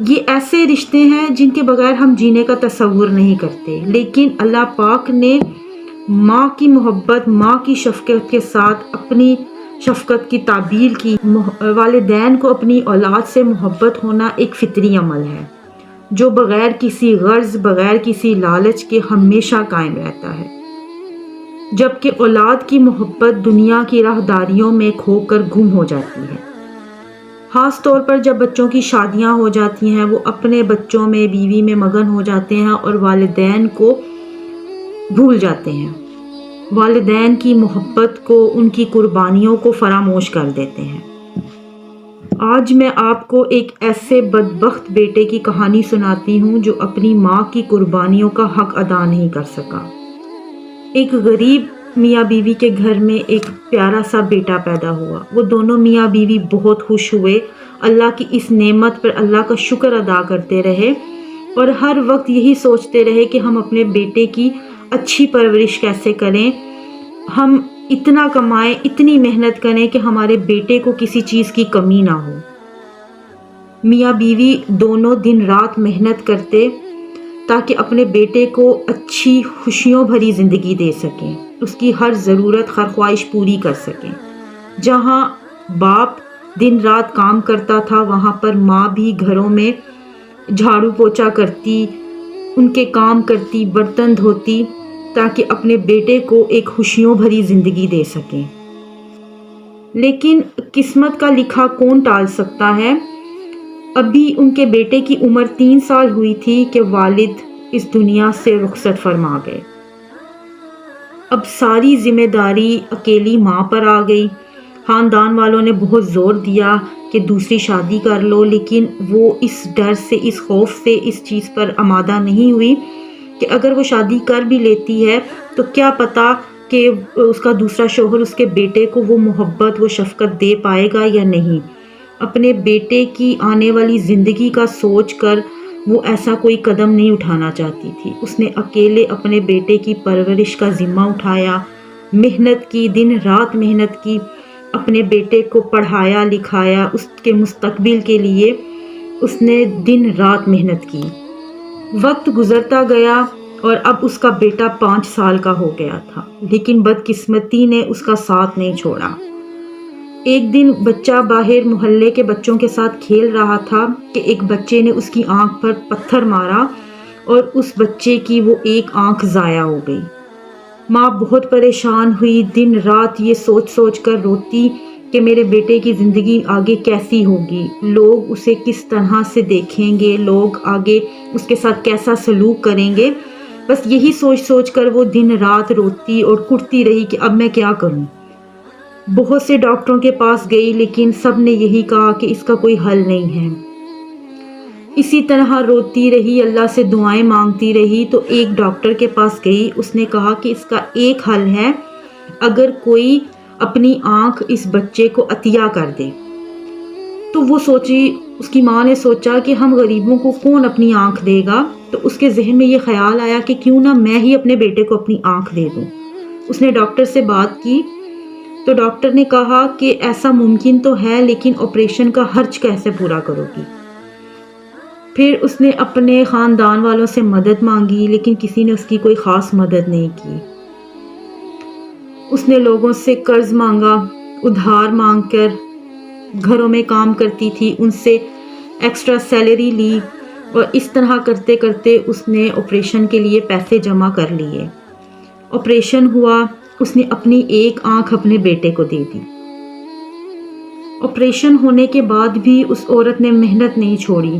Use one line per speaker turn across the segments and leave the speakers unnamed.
یہ ایسے رشتے ہیں جن کے بغیر ہم جینے کا تصور نہیں کرتے، لیکن اللہ پاک نے ماں کی محبت، ماں کی شفقت کے ساتھ اپنی شفقت کی تعبیر کی۔ والدین کو اپنی اولاد سے محبت ہونا ایک فطری عمل ہے جو بغیر کسی غرض، بغیر کسی لالچ کے ہمیشہ قائم رہتا ہے، جبکہ اولاد کی محبت دنیا کی راہداریوں میں کھو کر گم ہو جاتی ہے۔ خاص طور پر جب بچوں کی شادیاں ہو جاتی ہیں، وہ اپنے بچوں میں، بیوی میں مگن ہو جاتے ہیں اور والدین کو بھول جاتے ہیں، والدین کی محبت کو، ان کی قربانیوں کو فراموش کر دیتے ہیں۔ آج میں آپ کو ایک ایسے بدبخت بیٹے کی کہانی سناتی ہوں جو اپنی ماں کی قربانیوں کا حق ادا نہیں کر سکا۔ ایک غریب میاں بیوی کے گھر میں ایک پیارا سا بیٹا پیدا ہوا۔ وہ دونوں میاں بیوی بہت خوش ہوئے، اللہ کی اس نعمت پر اللہ کا شکر ادا کرتے رہے اور ہر وقت یہی سوچتے رہے کہ ہم اپنے بیٹے کی اچھی پرورش کیسے کریں، ہم اتنا کمائیں، اتنی محنت کریں کہ ہمارے بیٹے کو کسی چیز کی کمی نہ ہو۔ میاں بیوی دونوں دن رات محنت کرتے تاکہ اپنے بیٹے کو اچھی خوشیوں بھری زندگی دے سکیں، اس کی ہر ضرورت، ہر خواہش پوری کر سکیں۔ جہاں باپ دن رات کام کرتا تھا، وہاں پر ماں بھی گھروں میں جھاڑو پوچھا کرتی، ان کے کام کرتی، برتن دھوتی، تاکہ اپنے بیٹے کو ایک خوشیوں بھری زندگی دے سکیں۔ لیکن قسمت کا لکھا کون ٹال سکتا ہے؟ ابھی ان کے بیٹے کی عمر 3 سال ہوئی تھی کہ والد اس دنیا سے رخصت فرما گئے۔ اب ساری ذمہ داری اکیلی ماں پر آ گئی۔ خاندان والوں نے بہت زور دیا کہ دوسری شادی کر لو، لیکن وہ اس ڈر سے، اس خوف سے اس چیز پر آمادہ نہیں ہوئی کہ اگر وہ شادی کر بھی لیتی ہے تو کیا پتا کہ اس کا دوسرا شوہر اس کے بیٹے کو وہ محبت، وہ شفقت دے پائے گا یا نہیں۔ اپنے بیٹے کی آنے والی زندگی کا سوچ کر وہ ایسا کوئی قدم نہیں اٹھانا چاہتی تھی۔ اس نے اکیلے اپنے بیٹے کی پرورش کا ذمہ اٹھایا، محنت کی، دن رات محنت کی، اپنے بیٹے کو پڑھایا لکھایا، اس کے مستقبل کے لیے اس نے دن رات محنت کی۔ وقت گزرتا گیا اور اب اس کا بیٹا 5 سال کا ہو گیا تھا، لیکن بدقسمتی نے اس کا ساتھ نہیں چھوڑا۔ ایک دن بچہ باہر محلے کے بچوں کے ساتھ کھیل رہا تھا کہ ایک بچے نے اس کی آنکھ پر پتھر مارا اور اس بچے کی وہ ایک آنکھ ضائع ہو گئی۔ ماں بہت پریشان ہوئی، دن رات یہ سوچ سوچ کر روتی کہ میرے بیٹے کی زندگی آگے کیسی ہوگی، لوگ اسے کس طرح سے دیکھیں گے، لوگ آگے اس کے ساتھ کیسا سلوک کریں گے۔ بس یہی سوچ سوچ کر وہ دن رات روتی اور کٹتی رہی کہ اب میں کیا کروں۔ بہت سے ڈاکٹروں کے پاس گئی، لیکن سب نے یہی کہا کہ اس کا کوئی حل نہیں ہے۔ اسی طرح روتی رہی، اللہ سے دعائیں مانگتی رہی، تو ایک ڈاکٹر کے پاس گئی۔ اس نے کہا کہ اس کا ایک حل ہے، اگر کوئی اپنی آنکھ اس بچے کو عطیہ کر دے۔ تو وہ سوچی، اس کی ماں نے سوچا کہ ہم غریبوں کو کون اپنی آنکھ دے گا، تو اس کے ذہن میں یہ خیال آیا کہ کیوں نہ میں ہی اپنے بیٹے کو اپنی آنکھ دے دوں۔ اس نے ڈاکٹر سے بات کی تو ڈاکٹر نے کہا کہ ایسا ممکن تو ہے، لیکن آپریشن کا خرچ کیسے پورا کرو گی؟ پھر اس نے اپنے خاندان والوں سے مدد مانگی، لیکن کسی نے اس کی کوئی خاص مدد نہیں کی۔ اس نے لوگوں سے قرض مانگا، ادھار مانگ کر گھروں میں کام کرتی تھی، ان سے ایکسٹرا سیلری لی، اور اس طرح کرتے کرتے اس نے آپریشن کے لیے پیسے جمع کر لیے۔ آپریشن ہوا، اس نے اپنی ایک آنکھ اپنے بیٹے کو دے دی۔ آپریشن ہونے کے بعد بھی اس عورت نے محنت نہیں چھوڑی،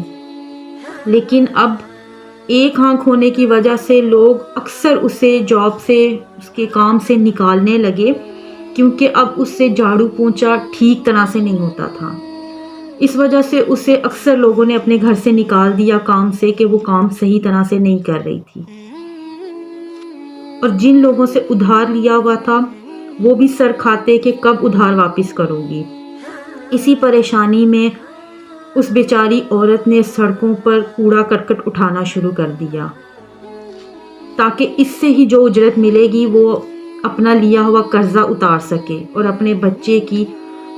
لیکن اب ایک آنکھ ہونے کی وجہ سے لوگ اکثر اسے جاب سے، اس کے کام سے نکالنے لگے، کیونکہ اب اس سے جھاڑو پونچھا ٹھیک طرح سے نہیں ہوتا تھا۔ اس وجہ سے اسے اکثر لوگوں نے اپنے گھر سے نکال دیا کام سے، کہ وہ کام صحیح طرح سے نہیں کر رہی تھی۔ اور جن لوگوں سے ادھار لیا ہوا تھا وہ بھی سر کھاتے کہ کب ادھار واپس کرو گی۔ اسی پریشانی میں اس بیچاری عورت نے سڑکوں پر کوڑا کرکٹ اٹھانا شروع کر دیا، تاکہ اس سے ہی جو اجرت ملے گی وہ اپنا لیا ہوا قرضہ اتار سکے اور اپنے بچے کی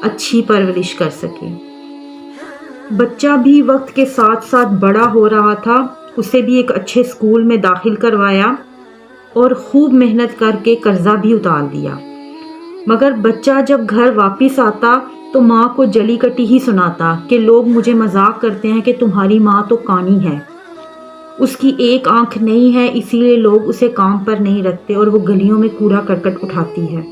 اچھی پرورش کر سکے۔ بچہ بھی وقت کے ساتھ ساتھ بڑا ہو رہا تھا، اسے بھی ایک اچھے اسکول میں داخل کروایا اور خوب محنت کر کے قرضہ بھی اتار دیا۔ مگر بچہ جب گھر واپس آتا تو ماں کو جلی کٹی ہی سناتا کہ لوگ مجھے مذاق کرتے ہیں کہ تمہاری ماں تو کانی ہے، اس کی ایک آنکھ نہیں ہے، اسی لیے لوگ اسے کام پر نہیں رکھتے اور وہ گلیوں میں کوڑا کرکٹ اٹھاتی ہے۔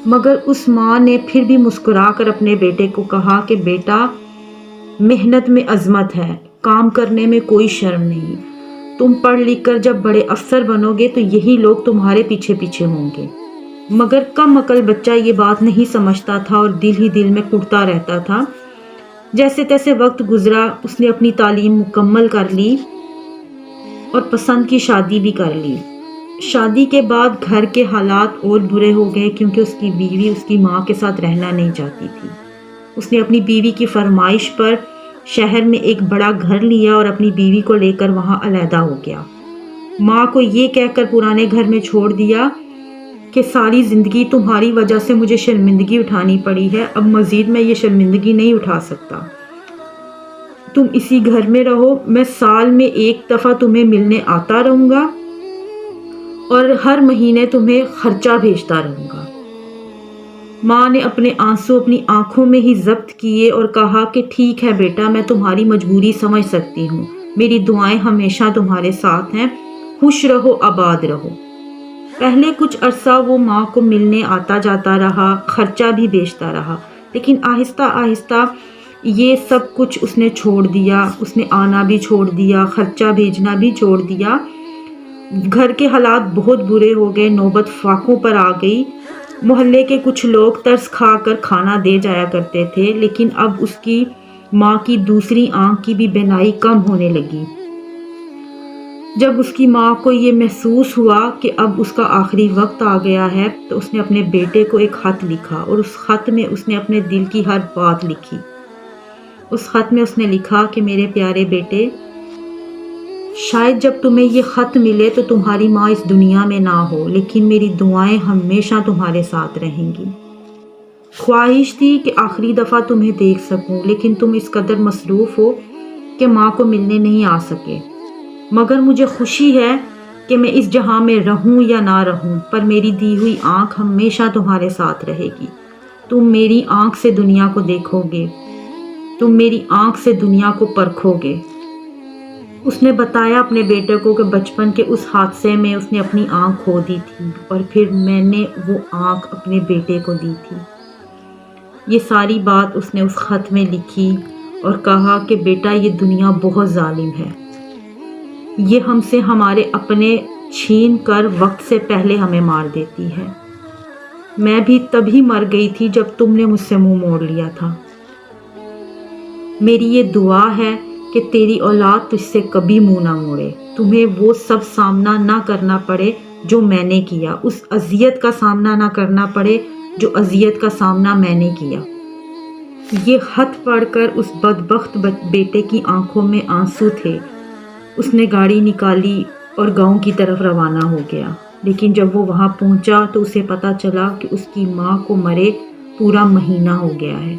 مگر اس ماں نے پھر بھی مسکرا کر اپنے بیٹے کو کہا کہ بیٹا، محنت میں عظمت ہے، کام کرنے میں کوئی شرم نہیں، تم پڑھ لکھ کر جب بڑے افسر بنو گے تو یہی لوگ تمہارے پیچھے پیچھے ہوں گے۔ مگر کم عقل بچہ یہ بات نہیں سمجھتا تھا اور دل ہی دل میں کڑتا رہتا تھا۔ جیسے تیسے وقت گزرا، اس نے اپنی تعلیم مکمل کر لی اور پسند کی شادی بھی کر لی۔ شادی کے بعد گھر کے حالات اور برے ہو گئے کیونکہ اس کی بیوی اس کی ماں کے ساتھ رہنا نہیں چاہتی تھی۔ اس نے اپنی بیوی کی فرمائش پر شہر میں ایک بڑا گھر لیا اور اپنی بیوی کو لے کر وہاں علیحدہ ہو گیا۔ ماں کو یہ کہہ کر پرانے گھر میں چھوڑ دیا کہ ساری زندگی تمہاری وجہ سے مجھے شرمندگی اٹھانی پڑی ہے، اب مزید میں یہ شرمندگی نہیں اٹھا سکتا، تم اسی گھر میں رہو، میں سال میں ایک دفعہ تمہیں ملنے آتا رہوں گا اور ہر مہینے تمہیں خرچہ بھیجتا رہوں گا۔ ماں نے اپنے آنسو اپنی آنکھوں میں ہی ضبط کیے اور کہا کہ ٹھیک ہے بیٹا، میں تمہاری مجبوری سمجھ سکتی ہوں، میری دعائیں ہمیشہ تمہارے ساتھ ہیں، خوش رہو، آباد رہو۔ پہلے کچھ عرصہ وہ ماں کو ملنے آتا جاتا رہا، خرچہ بھی بھیجتا رہا، لیکن آہستہ آہستہ یہ سب کچھ اس نے چھوڑ دیا، اس نے آنا بھی چھوڑ دیا، خرچہ بھیجنا بھی چھوڑ دیا۔ گھر کے حالات بہت برے ہو گئے، نوبت فاقوں پر آ گئی۔ محلے کے کچھ لوگ ترس کھا کر کھانا دے جایا کرتے تھے، لیکن اب اس کی ماں کی دوسری آنکھ کی بھی بینائی کم ہونے لگی۔ جب اس کی ماں کو یہ محسوس ہوا کہ اب اس کا آخری وقت آ گیا ہے تو اس نے اپنے بیٹے کو ایک خط لکھا اور اس خط میں اس نے اپنے دل کی ہر بات لکھی۔ اس خط میں اس نے لکھا کہ میرے پیارے بیٹے، شاید جب تمہیں یہ خط ملے تو تمہاری ماں اس دنیا میں نہ ہو، لیکن میری دعائیں ہمیشہ تمہارے ساتھ رہیں گی۔ خواہش تھی کہ آخری دفعہ تمہیں دیکھ سکوں، لیکن تم اس قدر مصروف ہو کہ ماں کو ملنے نہیں آ سکے۔ مگر مجھے خوشی ہے کہ میں اس جہاں میں رہوں یا نہ رہوں، پر میری دی ہوئی آنکھ ہمیشہ تمہارے ساتھ رہے گی۔ تم میری آنکھ سے دنیا کو دیکھو گے، تم میری آنکھ سے دنیا کو پرکھو گے۔ اس نے بتایا اپنے بیٹے کو کہ بچپن کے اس حادثے میں اس نے اپنی آنکھ کھو دی تھی اور پھر میں نے وہ آنکھ اپنے بیٹے کو دی تھی۔ یہ ساری بات اس نے اس خط میں لکھی اور کہا کہ بیٹا، یہ دنیا بہت ظالم ہے، یہ ہم سے ہمارے اپنے چھین کر وقت سے پہلے ہمیں مار دیتی ہے۔ میں بھی تبھی مر گئی تھی جب تم نے مجھ سے منہ موڑ لیا تھا۔ میری یہ دعا ہے کہ تیری اولاد تجھ سے کبھی منہ نہ موڑے، تمہیں وہ سب سامنا نہ کرنا پڑے جو میں نے کیا، اس اذیت کا سامنا نہ کرنا پڑے جو اذیت کا سامنا میں نے کیا۔ یہ خط پڑھ کر اس بدبخت بیٹے کی آنکھوں میں آنسو تھے۔ اس نے گاڑی نکالی اور گاؤں کی طرف روانہ ہو گیا، لیکن جب وہ وہاں پہنچا تو اسے پتا چلا کہ اس کی ماں کو مرے پورا مہینہ ہو گیا ہے۔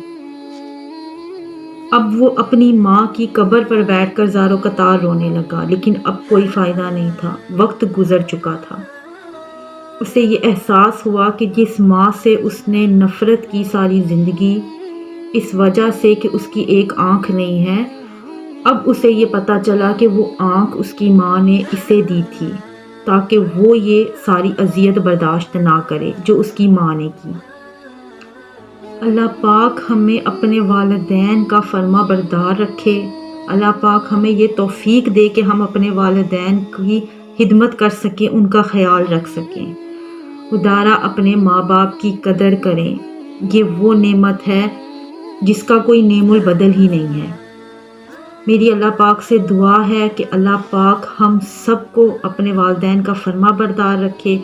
اب وہ اپنی ماں کی قبر پر بیٹھ کر زار و قطار رونے لگا، لیکن اب کوئی فائدہ نہیں تھا، وقت گزر چکا تھا۔ اسے یہ احساس ہوا کہ جس ماں سے اس نے نفرت کی ساری زندگی، اس وجہ سے کہ اس کی ایک آنکھ نہیں ہے، اب اسے یہ پتا چلا کہ وہ آنکھ اس کی ماں نے اسے دی تھی تاکہ وہ یہ ساری اذیت برداشت نہ کرے جو اس کی ماں نے کی۔ اللہ پاک ہمیں اپنے والدین کا فرما بردار رکھے۔ اللہ پاک ہمیں یہ توفیق دے کہ ہم اپنے والدین کی خدمت کر سکیں، ان کا خیال رکھ سکیں۔ خدارا اپنے ماں باپ کی قدر کریں، یہ وہ نعمت ہے جس کا کوئی نعم البدل ہی نہیں ہے۔ میری اللہ پاک سے دعا ہے کہ اللہ پاک ہم سب کو اپنے والدین کا فرما بردار رکھے،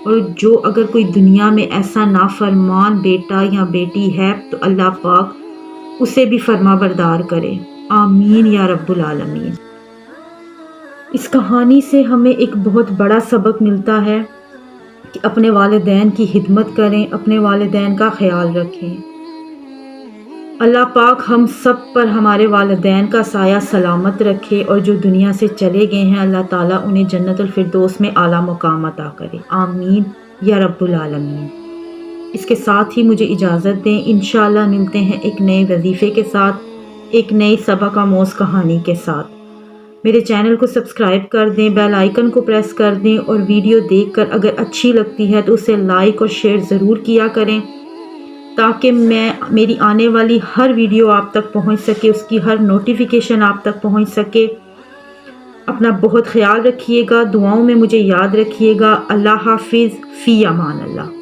اور جو اگر کوئی دنیا میں ایسا نافرمان بیٹا یا بیٹی ہے تو اللہ پاک اسے بھی فرما بردار کرے، آمین یا رب العالمین۔ اس کہانی سے ہمیں ایک بہت بڑا سبق ملتا ہے کہ اپنے والدین کی خدمت کریں، اپنے والدین کا خیال رکھیں۔ اللہ پاک ہم سب پر ہمارے والدین کا سایہ سلامت رکھے، اور جو دنیا سے چلے گئے ہیں اللہ تعالیٰ انہیں جنت الفردوس میں اعلیٰ مقام عطا کرے، آمین یا رب العالمین۔ اس کے ساتھ ہی مجھے اجازت دیں، انشاءاللہ ملتے ہیں ایک نئے وظیفے کے ساتھ، ایک نئی سبق آموز کہانی کے ساتھ۔ میرے چینل کو سبسکرائب کر دیں، بیل آئیکن کو پریس کر دیں، اور ویڈیو دیکھ کر اگر اچھی لگتی ہے تو اسے لائک اور شیئر ضرور کیا کریں، تاکہ میری آنے والی ہر ویڈیو آپ تک پہنچ سکے، اس کی ہر نوٹیفیکیشن آپ تک پہنچ سکے۔ اپنا بہت خیال رکھیے گا، دعاؤں میں مجھے یاد رکھیے گا۔ اللہ حافظ، فی امان اللہ۔